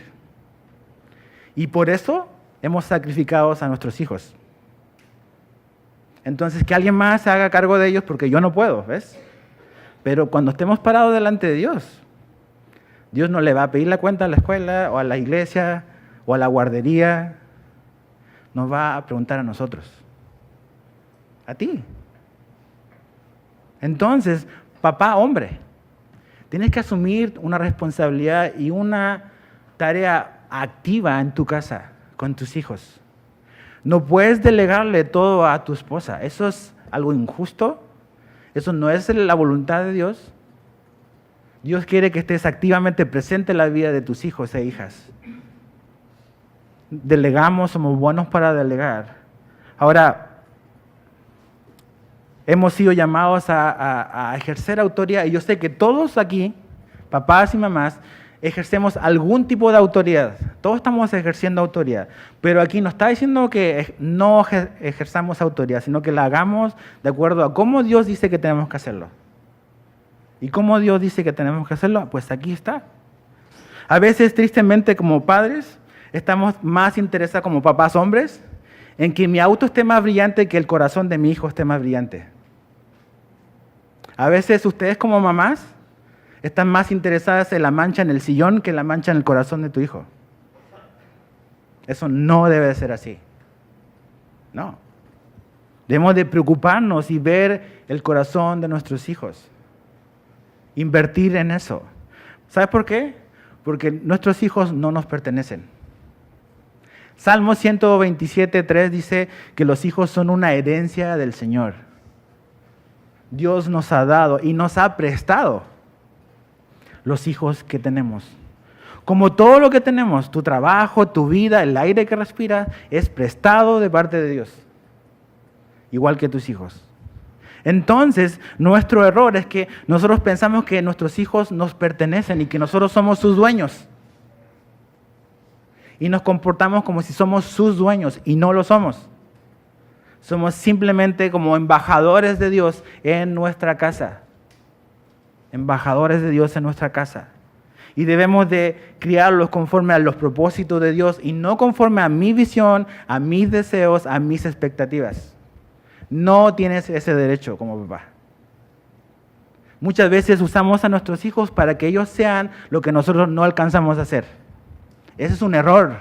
Y por eso hemos sacrificado a nuestros hijos. Entonces, que alguien más se haga cargo de ellos porque yo no puedo, ¿ves? Pero cuando estemos parados delante de Dios, Dios no le va a pedir la cuenta a la escuela o a la iglesia o a la guardería. nos va a preguntar a nosotros. A ti. Entonces, papá, hombre, tienes que asumir una responsabilidad y una tarea activa en tu casa con tus hijos. No puedes delegarle todo a tu esposa. Eso es algo injusto. Eso no es la voluntad de Dios. Dios quiere que estés activamente presente en la vida de tus hijos e hijas. Delegamos, somos buenos para delegar. Ahora, hemos sido llamados a ejercer autoridad y yo sé que todos aquí, papás y mamás, ejercemos algún tipo de autoridad. Todos estamos ejerciendo autoridad. Pero aquí no está diciendo que no ejerzamos autoridad, sino que la hagamos de acuerdo a cómo Dios dice que tenemos que hacerlo. ¿Y cómo Dios dice que tenemos que hacerlo? Pues aquí está. A veces, tristemente, como padres, estamos más interesados como papás hombres en que mi auto esté más brillante que el corazón de mi hijo esté más brillante. A veces ustedes como mamás están más interesadas en la mancha en el sillón que en la mancha en el corazón de tu hijo. Eso no debe ser así. No. Debemos de preocuparnos y ver el corazón de nuestros hijos. Invertir en eso. ¿Sabes por qué? Porque nuestros hijos no nos pertenecen. Salmo 127:3 dice que los hijos son una herencia del Señor. Dios nos ha dado y nos ha prestado los hijos que tenemos. Como todo lo que tenemos, tu trabajo, tu vida, el aire que respiras, es prestado de parte de Dios. Igual que tus hijos. Entonces, nuestro error es que nosotros pensamos que nuestros hijos nos pertenecen y que nosotros somos sus dueños. Y nos comportamos como si somos sus dueños y no lo somos. Somos simplemente como embajadores de Dios en nuestra casa. Embajadores de Dios en nuestra casa. Y debemos de criarlos conforme a los propósitos de Dios y no conforme a mi visión, a mis deseos, a mis expectativas. No tienes ese derecho como papá. Muchas veces usamos a nuestros hijos para que ellos sean lo que nosotros no alcanzamos a hacer. Ese es un error.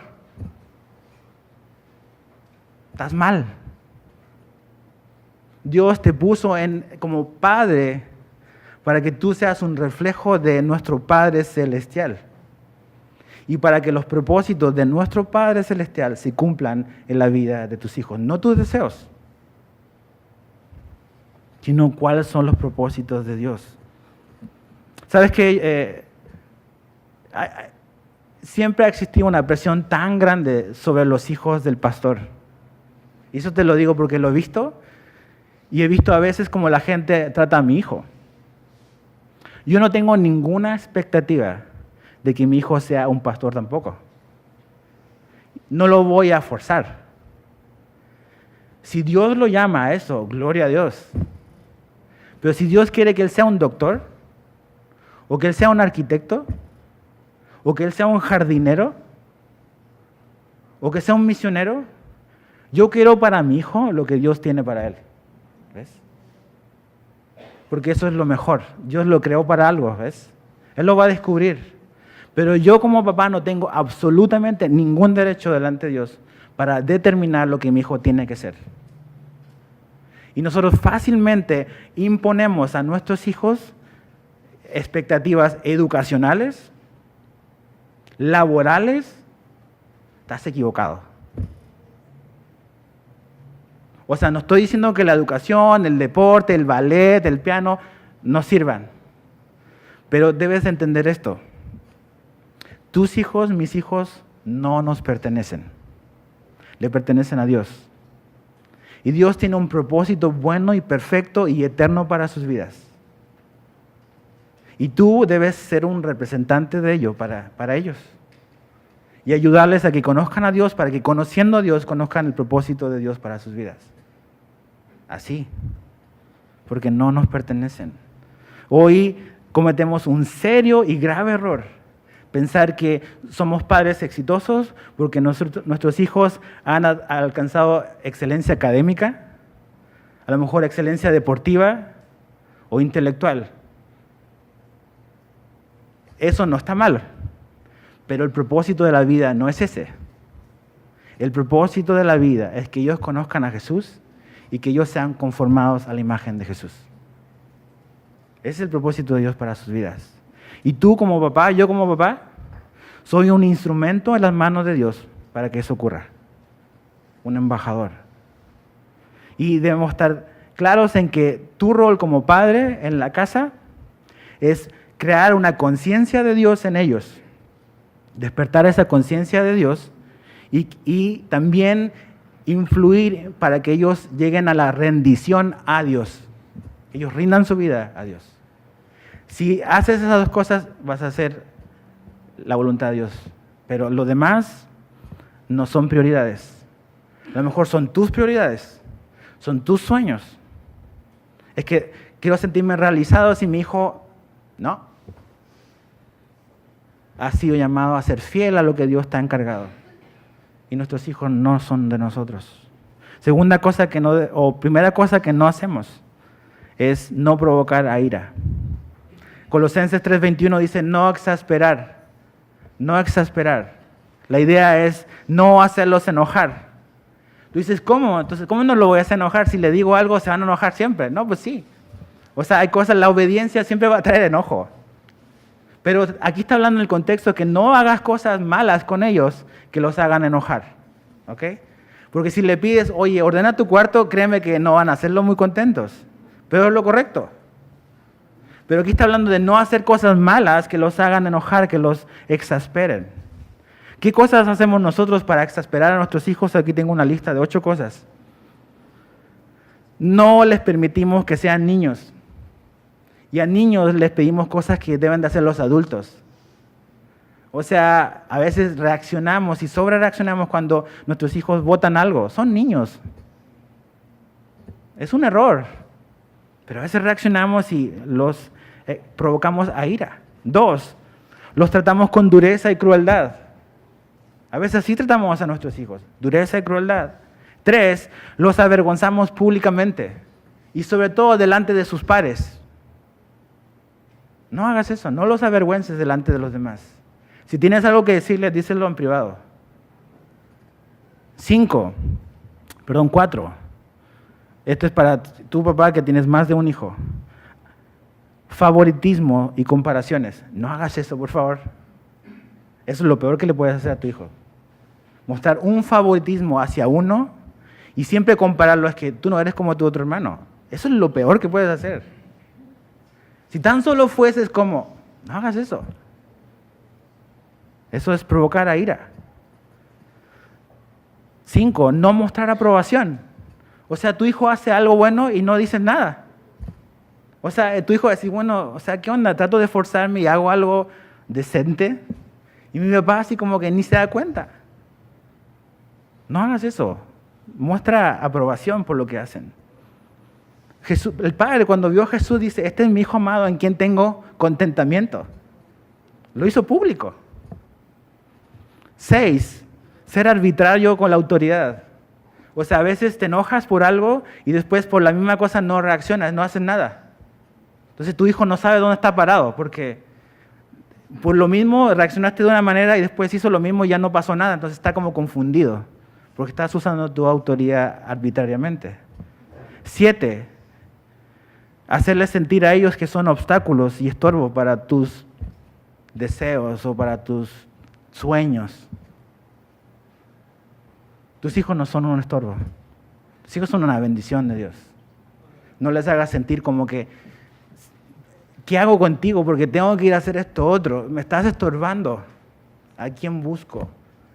Estás mal. Dios te puso como padre para que tú seas un reflejo de nuestro Padre Celestial. Y para que los propósitos de nuestro Padre Celestial se cumplan en la vida de tus hijos. No tus deseos, sino cuáles son los propósitos de Dios. ¿Sabes qué? Siempre ha existido una presión tan grande sobre los hijos del pastor. Y eso te lo digo porque lo he visto. Y he visto a veces cómo la gente trata a mi hijo. Yo no tengo ninguna expectativa de que mi hijo sea un pastor tampoco. No lo voy a forzar. Si Dios lo llama a eso, gloria a Dios. Pero si Dios quiere que él sea un doctor, o que él sea un arquitecto, o que él sea un jardinero, o que sea un misionero, yo quiero para mi hijo lo que Dios tiene para él. ¿Ves? Porque eso es lo mejor. Dios lo creó para algo, ¿ves? Él lo va a descubrir. Pero yo como papá no tengo absolutamente ningún derecho delante de Dios para determinar lo que mi hijo tiene que ser. Y nosotros fácilmente imponemos a nuestros hijos expectativas educacionales, laborales. Estás equivocado. O sea, no estoy diciendo que la educación, el deporte, el ballet, el piano no sirvan. Pero debes entender esto. Tus hijos, mis hijos, no nos pertenecen. Le pertenecen a Dios. Y Dios tiene un propósito bueno y perfecto y eterno para sus vidas. Y tú debes ser un representante de ello para ellos. Y ayudarles a que conozcan a Dios, para que conociendo a Dios, conozcan el propósito de Dios para sus vidas. Así. Porque no nos pertenecen. Hoy cometemos un serio y grave error. Pensar que somos padres exitosos porque nuestros hijos han alcanzado excelencia académica, a lo mejor excelencia deportiva o intelectual. Eso no está mal, pero el propósito de la vida no es ese. El propósito de la vida es que ellos conozcan a Jesús y que ellos sean conformados a la imagen de Jesús. Ese es el propósito de Dios para sus vidas. Y tú como papá, yo como papá, soy un instrumento en las manos de Dios para que eso ocurra. Un embajador. Y debemos estar claros en que tu rol como padre en la casa es crear una conciencia de Dios en ellos. Despertar esa conciencia de Dios y también influir para que ellos lleguen a la rendición a Dios. Ellos rindan su vida a Dios. Si haces esas dos cosas, vas a hacer la voluntad de Dios. Pero lo demás no son prioridades. A lo mejor son tus prioridades, son tus sueños. Es que quiero sentirme realizado si mi hijo, no. Ha sido llamado a ser fiel a lo que Dios está encargado. Y nuestros hijos no son de nosotros. Primera cosa que no hacemos es no provocar a ira. Colosenses 3:21 dice no exasperar. No exasperar. La idea es no hacerlos enojar. Tú dices, ¿cómo? Entonces, ¿cómo no lo voy a hacer enojar? Si le digo algo, se van a enojar siempre. No, pues sí. O sea, hay cosas, la obediencia siempre va a traer enojo. Pero aquí está hablando en el contexto que no hagas cosas malas con ellos que los hagan enojar. ¿Ok? Porque si le pides, oye, ordena tu cuarto, créeme que no van a hacerlo muy contentos. Pero es lo correcto. Pero aquí está hablando de no hacer cosas malas que los hagan enojar, que los exasperen. ¿Qué cosas hacemos nosotros para exasperar a nuestros hijos? Aquí tengo una lista de 8 cosas. No les permitimos que sean niños. Y a niños les pedimos cosas que deben de hacer los adultos. O sea, a veces reaccionamos y sobrereaccionamos cuando nuestros hijos botan algo. Son niños. Es un error. Pero a veces reaccionamos y los provocamos a ira. 2, los tratamos con dureza y crueldad. A veces así tratamos a nuestros hijos. Dureza y crueldad. 3, los avergonzamos públicamente. Y sobre todo delante de sus pares. No hagas eso, no los avergüences delante de los demás. Si tienes algo que decirles, díselo en privado. 4. Esto es para tu papá que tienes más de un hijo. Favoritismo y comparaciones. No hagas eso, por favor. Eso es lo peor que le puedes hacer a tu hijo. Mostrar un favoritismo hacia uno y siempre compararlo. Es que tú no eres como tu otro hermano. Eso es lo peor que puedes hacer. Si tan solo fueses como, no hagas eso. Eso es provocar a ira. 5, no mostrar aprobación. O sea, tu hijo hace algo bueno y no dices nada. O sea, tu hijo dice, bueno, o sea, ¿qué onda? Trato de esforzarme y hago algo decente. Y mi papá así como que ni se da cuenta. No hagas eso. Muestra aprobación por lo que hacen. Jesús, el Padre cuando vio a Jesús dice, este es mi Hijo amado en quien tengo contentamiento. Lo hizo público. 6, ser arbitrario con la autoridad. O sea, a veces te enojas por algo y después por la misma cosa no reaccionas, no haces nada. Entonces tu hijo no sabe dónde está parado porque por lo mismo reaccionaste de una manera y después hizo lo mismo y ya no pasó nada. Entonces está como confundido porque estás usando tu autoridad arbitrariamente. 7, hacerles sentir a ellos que son obstáculos y estorbo para tus deseos o para tus sueños. Tus hijos no son un estorbo. Tus hijos son una bendición de Dios. No les hagas sentir como que, ¿qué hago contigo? Porque tengo que ir a hacer esto otro. Me estás estorbando. ¿A quién busco?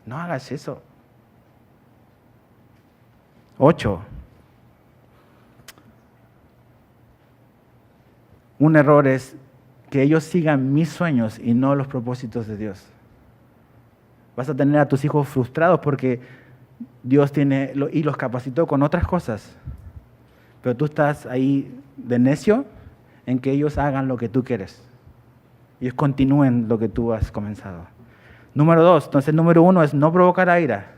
No hagas eso. 8. Un error es que ellos sigan mis sueños y no los propósitos de Dios. Vas a tener a tus hijos frustrados porque Dios y los capacitó con otras cosas. Pero tú estás ahí de necio en que ellos hagan lo que tú quieres. Ellos continúen lo que tú has comenzado. Número 2, entonces número 1 es no provocar a ira.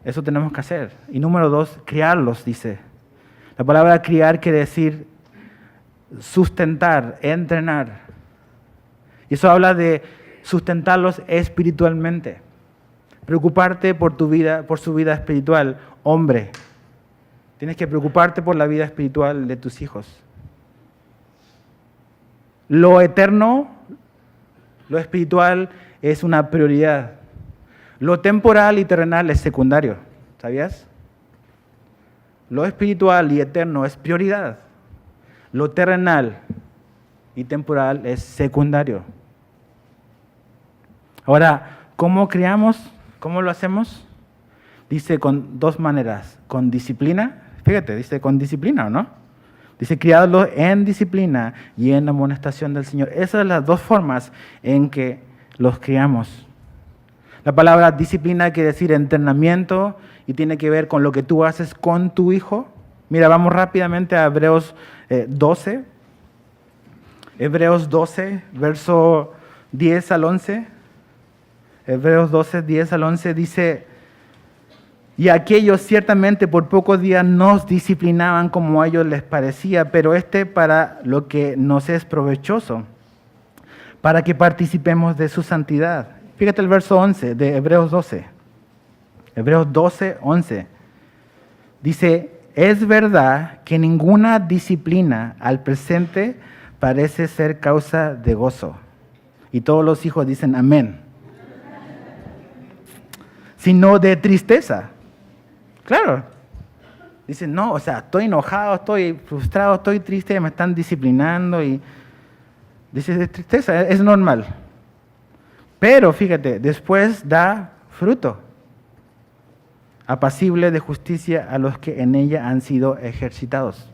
Eso tenemos que hacer. Y número 2, criarlos, dice. La palabra criar quiere decir sustentar, entrenar. Y eso habla de sustentarlos espiritualmente. preocuparte por tu vida, por su vida espiritual. Hombre, tienes que preocuparte por la vida espiritual de tus hijos. Lo eterno, lo espiritual es una prioridad. Lo temporal y terrenal es secundario, ¿sabías? Lo espiritual y eterno es prioridad. Lo terrenal y temporal es secundario. Ahora, ¿cómo criamos? ¿Cómo lo hacemos? Dice con dos maneras, con disciplina. Fíjate, dice con disciplina, ¿o no? Dice criadlos en disciplina y en amonestación del Señor. Esas son las dos formas en que los criamos. La palabra disciplina quiere decir entrenamiento y tiene que ver con lo que tú haces con tu hijo. Mira, vamos rápidamente a Hebreos 12. Hebreos 12, verso 10 al 11. Hebreos 12, 10 al 11 dice: y aquellos ciertamente por pocos días nos disciplinaban como a ellos les parecía, pero para lo que nos es provechoso, para que participemos de su santidad. Fíjate el verso 11 de Hebreos 12. Hebreos 12, 11. Dice: es verdad que ninguna disciplina al presente parece ser causa de gozo. Y todos los hijos dicen amén. Sino de tristeza. Claro. Dicen, no, o sea, estoy enojado, estoy frustrado, estoy triste, me están disciplinando. Y dice, de tristeza, es normal. Pero fíjate, después da fruto, apacible de justicia a los que en ella han sido ejercitados.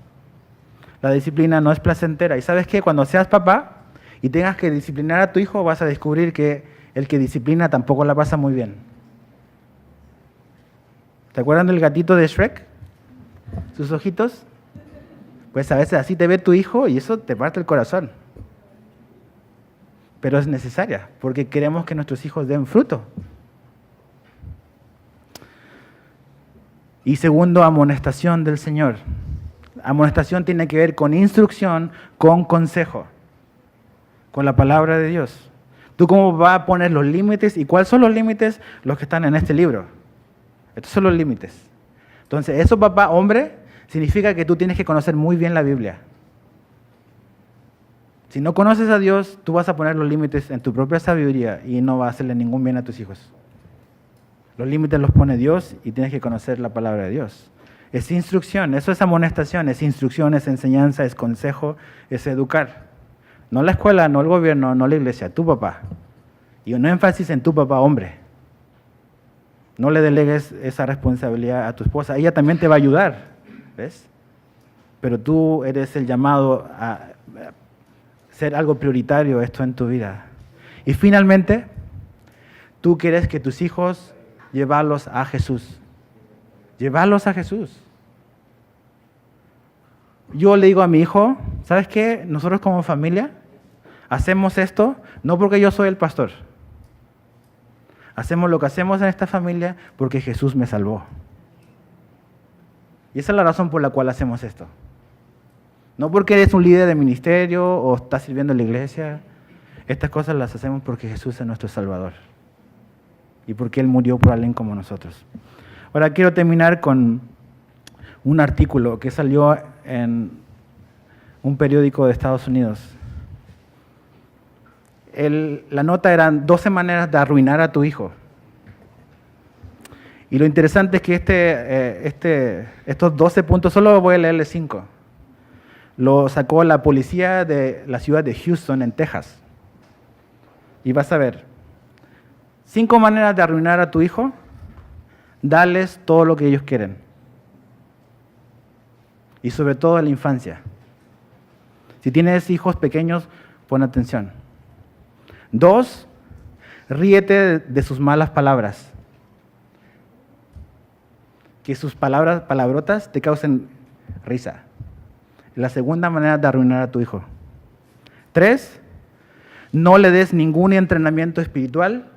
La disciplina no es placentera. ¿Y sabes qué? Cuando seas papá y tengas que disciplinar a tu hijo, vas a descubrir que el que disciplina tampoco la pasa muy bien. ¿Te acuerdan del gatito de Shrek? ¿Sus ojitos? Pues a veces así te ve tu hijo y eso te parte el corazón. Pero es necesaria, porque queremos que nuestros hijos den fruto. Y segundo, amonestación del Señor. Amonestación tiene que ver con instrucción, con consejo, con la palabra de Dios. ¿Tú cómo vas a poner los límites? ¿Y cuáles son los límites? Los que están en este libro. Estos son los límites. Entonces, eso, papá, hombre, significa que tú tienes que conocer muy bien la Biblia. Si no conoces a Dios, tú vas a poner los límites en tu propia sabiduría y no vas a hacerle ningún bien a tus hijos. Los límites los pone Dios y tienes que conocer la palabra de Dios. Es instrucción, eso es amonestación, es instrucción, es enseñanza, es consejo, es educar. No la escuela, no el gobierno, no la iglesia, tu papá. Y un énfasis en tu papá, hombre. No le delegues esa responsabilidad a tu esposa. Ella también te va a ayudar, ¿ves? Pero tú eres el llamado a ser algo prioritario esto en tu vida. Y finalmente, tú quieres que tus hijos llevarlos a Jesús. Llevarlos a Jesús. Yo le digo a mi hijo, ¿sabes qué? Nosotros como familia hacemos esto no porque yo soy el pastor. Hacemos lo que hacemos en esta familia porque Jesús me salvó. Y esa es la razón por la cual hacemos esto. No porque eres un líder de ministerio o estás sirviendo en la iglesia. Estas cosas las hacemos porque Jesús es nuestro Salvador. Y porque Él murió por alguien como nosotros. Ahora quiero terminar con un artículo que salió en un periódico de Estados Unidos. La nota eran 12 maneras de arruinar a tu hijo. Y lo interesante es que estos 12 puntos, solo voy a leerle 5. Lo sacó la policía de la ciudad de Houston, en Texas. Y vas a ver, 5 maneras de arruinar a tu hijo: dales todo lo que ellos quieren. Y sobre todo en la infancia. Si tienes hijos pequeños, pon atención. 2, ríete de sus malas palabras. Que sus palabrotas te causen risa. La segunda manera de arruinar a tu hijo. 3, no le des ningún entrenamiento espiritual,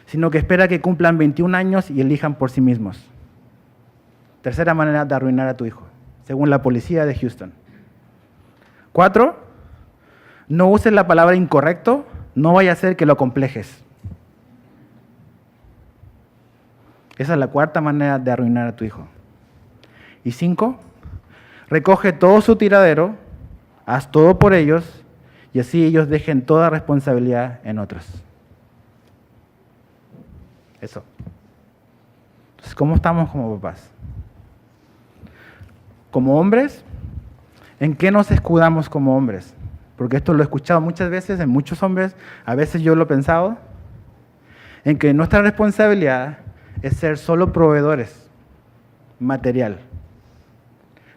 sino que espera que cumplan 21 años y elijan por sí mismos. Tercera manera de arruinar a tu hijo, según la policía de Houston. 4, no uses la palabra incorrecto, no vaya a ser que lo complejes. Esa es la cuarta manera de arruinar a tu hijo. Y 5, recoge todo su tiradero, haz todo por ellos, y así ellos dejen toda responsabilidad en otros. Eso. Entonces, ¿cómo estamos como papás? Como hombres, ¿en qué nos escudamos como hombres? Porque esto lo he escuchado muchas veces en muchos hombres, a veces yo lo he pensado, en que nuestra responsabilidad es ser solo proveedores material.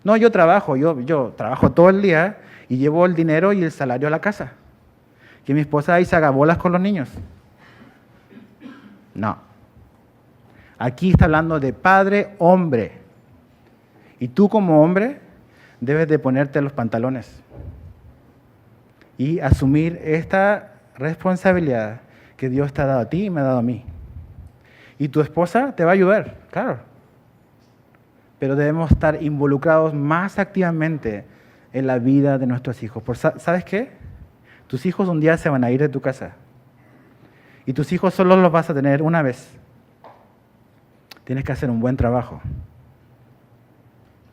No, yo trabajo todo el día y llevo el dinero y el salario a la casa. Que mi esposa ahí se haga bolas con los niños. No. Aquí está hablando de padre, hombre. Y tú como hombre debes de ponerte los pantalones y asumir esta responsabilidad que Dios te ha dado a ti y me ha dado a mí. Y tu esposa te va a ayudar, claro. Pero debemos estar involucrados más activamente en la vida de nuestros hijos. ¿Sabes qué? Tus hijos un día se van a ir de tu casa. Y tus hijos solo los vas a tener una vez. Tienes que hacer un buen trabajo.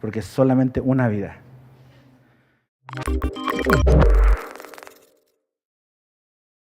Porque es solamente una vida.